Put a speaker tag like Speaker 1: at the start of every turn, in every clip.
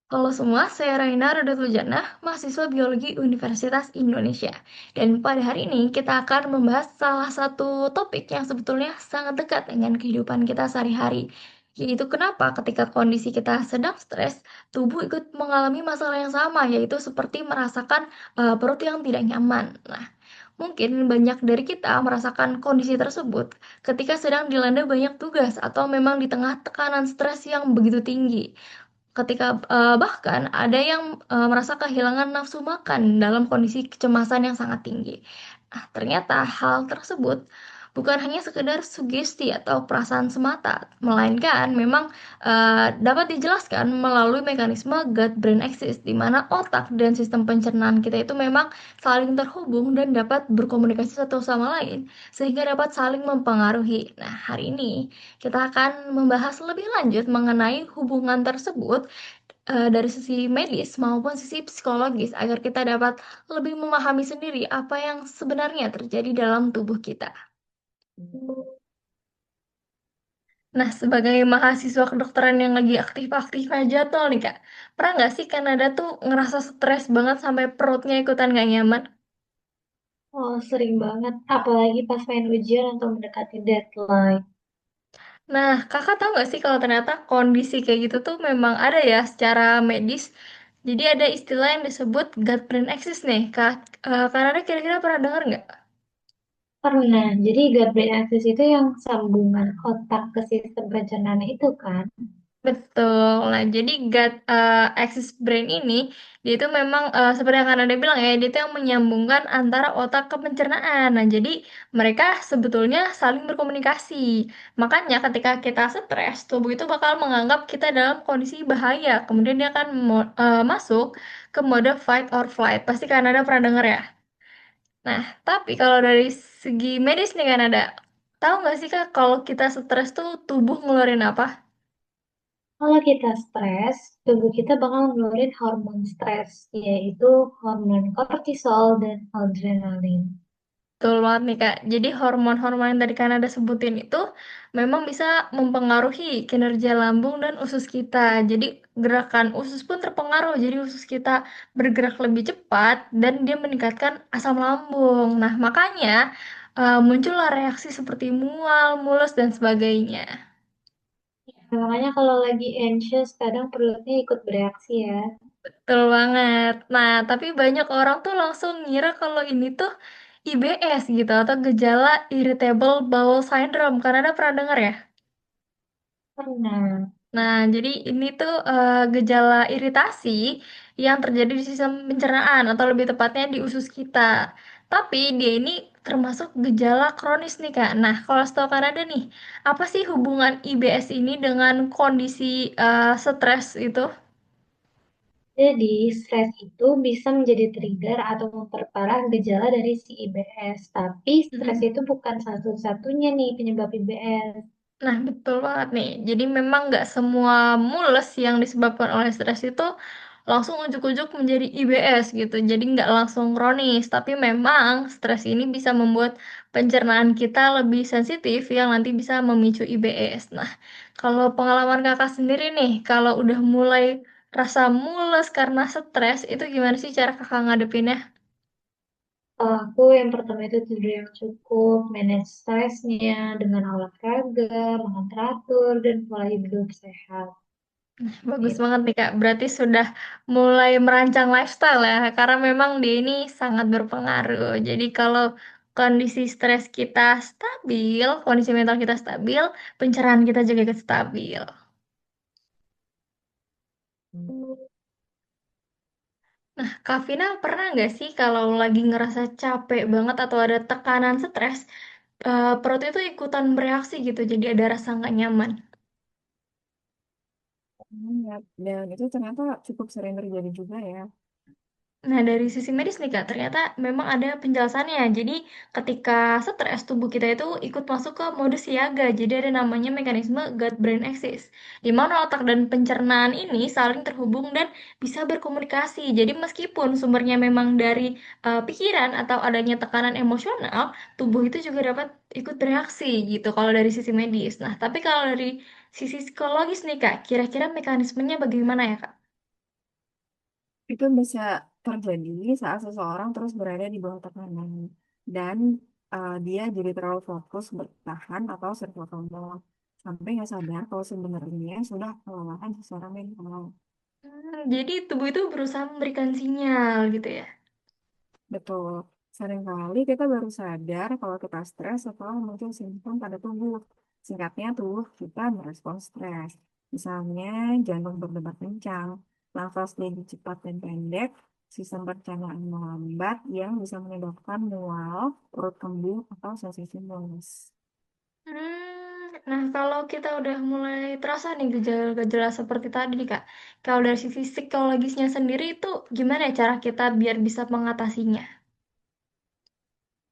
Speaker 1: Halo semua, saya Raina Rodatujana, mahasiswa Biologi Universitas Indonesia. Dan pada hari ini kita akan membahas salah satu topik yang sebetulnya sangat dekat dengan kehidupan kita sehari-hari, yaitu kenapa ketika kondisi kita sedang stres, tubuh ikut mengalami masalah yang sama, yaitu seperti merasakan perut yang tidak nyaman. Nah, mungkin banyak dari kita merasakan kondisi tersebut ketika sedang dilanda banyak tugas atau memang di tengah tekanan stres yang begitu tinggi. Ketika bahkan ada yang merasa kehilangan nafsu makan dalam kondisi kecemasan yang sangat tinggi. Nah, ternyata hal tersebut bukan hanya sekedar sugesti atau perasaan semata, melainkan memang dapat dijelaskan melalui mekanisme gut-brain axis, di mana otak dan sistem pencernaan kita itu memang saling terhubung dan dapat berkomunikasi satu sama lain, sehingga dapat saling mempengaruhi. Nah, hari ini kita akan membahas lebih lanjut mengenai hubungan tersebut dari sisi medis maupun sisi psikologis agar kita dapat lebih memahami sendiri apa yang sebenarnya terjadi dalam tubuh kita. Nah, sebagai mahasiswa kedokteran yang lagi aktif-aktif aja tuh nih Kak, pernah nggak sih Kanada tuh ngerasa stres banget sampai perutnya ikutan nggak nyaman?
Speaker 2: Oh, sering banget. Apalagi pas main ujian atau mendekati deadline.
Speaker 1: Nah, Kakak tahu nggak sih kalau ternyata kondisi kayak gitu tuh memang ada ya secara medis. Jadi ada istilah yang disebut gut brain axis nih. Kanada kira-kira pernah dengar nggak?
Speaker 2: Pernah. Jadi gut brain axis itu yang sambungan otak ke sistem pencernaan itu kan.
Speaker 1: Betul. Nah, jadi axis brain ini dia itu memang seperti yang kan Anda bilang ya, dia itu yang menyambungkan antara otak ke pencernaan. Nah, jadi mereka sebetulnya saling berkomunikasi. Makanya ketika kita stres, tubuh itu bakal menganggap kita dalam kondisi bahaya. Kemudian dia akan masuk ke mode fight or flight. Pasti kan Anda pernah dengar ya. Nah, tapi kalau dari segi medis nih kan ada, tahu nggak sih Kak kalau kita stres tuh tubuh ngeluarin apa?
Speaker 2: Kalau kita stres, tubuh kita bakal ngeluarin hormon stres, yaitu hormon kortisol dan adrenalin.
Speaker 1: Betul banget nih Kak. Jadi hormon-hormon yang tadi kan ada sebutin itu memang bisa mempengaruhi kinerja lambung dan usus kita. Jadi gerakan usus pun terpengaruh. Jadi usus kita bergerak lebih cepat dan dia meningkatkan asam lambung. Nah, makanya muncullah reaksi seperti mual, mules, dan sebagainya.
Speaker 2: Nah, makanya kalau lagi anxious, kadang perutnya ikut bereaksi ya.
Speaker 1: Betul banget. Nah, tapi banyak orang tuh langsung ngira kalau ini tuh IBS gitu atau gejala Irritable Bowel Syndrome. Karena ada pernah dengar ya?
Speaker 2: Pernah.
Speaker 1: Nah, jadi ini tuh gejala iritasi yang terjadi di sistem pencernaan atau lebih tepatnya di usus kita. Tapi dia ini termasuk gejala kronis nih Kak. Nah, kalau setahu Kanada nih, apa sih hubungan IBS ini dengan kondisi stres itu?
Speaker 2: Jadi, stres itu bisa menjadi trigger atau memperparah gejala dari si IBS. Tapi stres
Speaker 1: Mm-mm.
Speaker 2: itu bukan satu-satunya nih penyebab IBS.
Speaker 1: Nah, betul banget nih. Jadi memang nggak semua mules yang disebabkan oleh stres itu langsung ujuk-ujuk menjadi IBS gitu. Jadi nggak langsung kronis, tapi memang stres ini bisa membuat pencernaan kita lebih sensitif yang nanti bisa memicu IBS. Nah, kalau pengalaman kakak sendiri nih, kalau udah mulai rasa mules karena stres, itu gimana sih cara kakak ngadepinnya?
Speaker 2: Kalau aku yang pertama itu tidur yang cukup, manage stresnya dengan olahraga, makan teratur, dan pola hidup sehat.
Speaker 1: Bagus
Speaker 2: Gitu.
Speaker 1: banget nih Kak. Berarti sudah mulai merancang lifestyle ya, karena memang dia ini sangat berpengaruh. Jadi kalau kondisi stres kita stabil, kondisi mental kita stabil, pencernaan kita juga ikut stabil. Nah, Kak Vina pernah nggak sih kalau lagi ngerasa capek banget atau ada tekanan stres, perut itu ikutan bereaksi gitu, jadi ada rasa nggak nyaman?
Speaker 3: Ya, dan itu ternyata cukup sering terjadi juga ya.
Speaker 1: Nah, dari sisi medis nih Kak, ternyata memang ada penjelasannya. Jadi, ketika stres, tubuh kita itu ikut masuk ke mode siaga. Jadi, ada namanya mekanisme gut-brain axis, di mana otak dan pencernaan ini saling terhubung dan bisa berkomunikasi. Jadi, meskipun sumbernya memang dari pikiran atau adanya tekanan emosional, tubuh itu juga dapat ikut bereaksi gitu kalau dari sisi medis. Nah, tapi kalau dari sisi psikologis nih Kak, kira-kira mekanismenya bagaimana ya Kak?
Speaker 3: Itu bisa terjadi saat seseorang terus berada di bawah tekanan dan dia jadi terlalu fokus bertahan atau survival mode sampai nggak sadar kalau sebenarnya sudah kelelahan secara mental.
Speaker 1: Jadi tubuh itu berusaha memberikan sinyal gitu ya.
Speaker 3: Betul. Seringkali kita baru sadar kalau kita stres setelah muncul simptom pada tubuh. Singkatnya, tubuh kita merespon stres. Misalnya, jantung berdebar kencang, nafas jadi cepat dan pendek, sistem pencernaan melambat yang bisa menyebabkan mual, perut kembung, atau sensasi mules.
Speaker 1: Nah kalau kita udah mulai terasa nih gejala-gejala seperti tadi nih Kak, kalau dari sisi psikologisnya sendiri itu gimana ya cara kita biar bisa mengatasinya?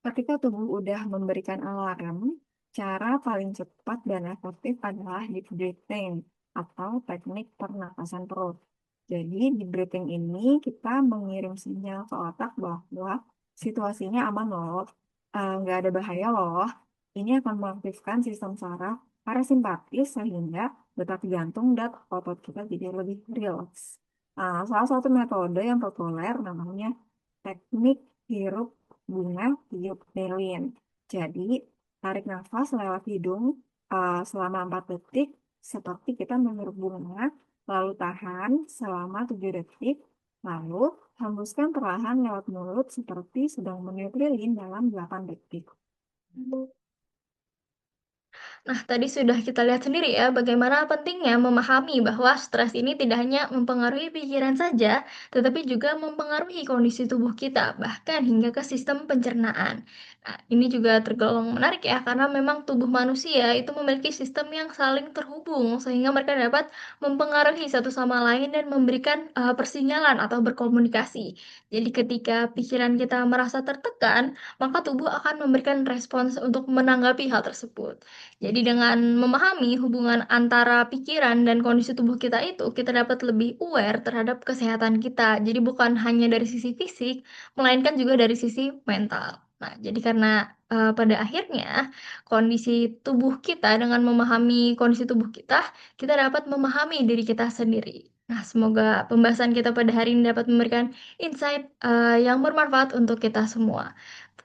Speaker 3: Ketika tubuh udah memberikan alarm, cara paling cepat dan efektif adalah deep breathing atau teknik pernapasan perut. Jadi di breathing ini kita mengirim sinyal ke otak bahwa situasinya aman loh, nggak ada bahaya loh. Ini akan mengaktifkan sistem saraf parasimpatis sehingga detak jantung dan otot kita jadi lebih rileks. Salah satu metode yang populer namanya teknik hirup bunga tiup lilin. Jadi, tarik nafas lewat hidung selama 4 detik, seperti kita menghirup bunga, lalu tahan selama 7 detik, lalu hembuskan perlahan lewat mulut seperti sedang meniup lilin dalam 8 detik.
Speaker 1: Nah, tadi sudah kita lihat sendiri ya, bagaimana pentingnya memahami bahwa stres ini tidak hanya mempengaruhi pikiran saja, tetapi juga mempengaruhi kondisi tubuh kita, bahkan hingga ke sistem pencernaan. Nah, ini juga tergolong menarik ya, karena memang tubuh manusia itu memiliki sistem yang saling terhubung, sehingga mereka dapat mempengaruhi satu sama lain dan memberikan persinyalan atau berkomunikasi. Jadi ketika pikiran kita merasa tertekan, maka tubuh akan memberikan respons untuk menanggapi hal tersebut. Jadi dengan memahami hubungan antara pikiran dan kondisi tubuh kita itu, kita dapat lebih aware terhadap kesehatan kita. Jadi bukan hanya dari sisi fisik, melainkan juga dari sisi mental. Nah, jadi karena pada akhirnya kondisi tubuh kita dengan memahami kondisi tubuh kita dapat memahami diri kita sendiri. Nah, semoga pembahasan kita pada hari ini dapat memberikan insight yang bermanfaat untuk kita semua.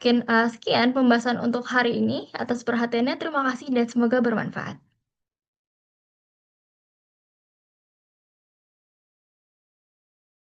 Speaker 1: Mungkin, sekian pembahasan untuk hari ini. Atas perhatiannya terima kasih dan semoga bermanfaat.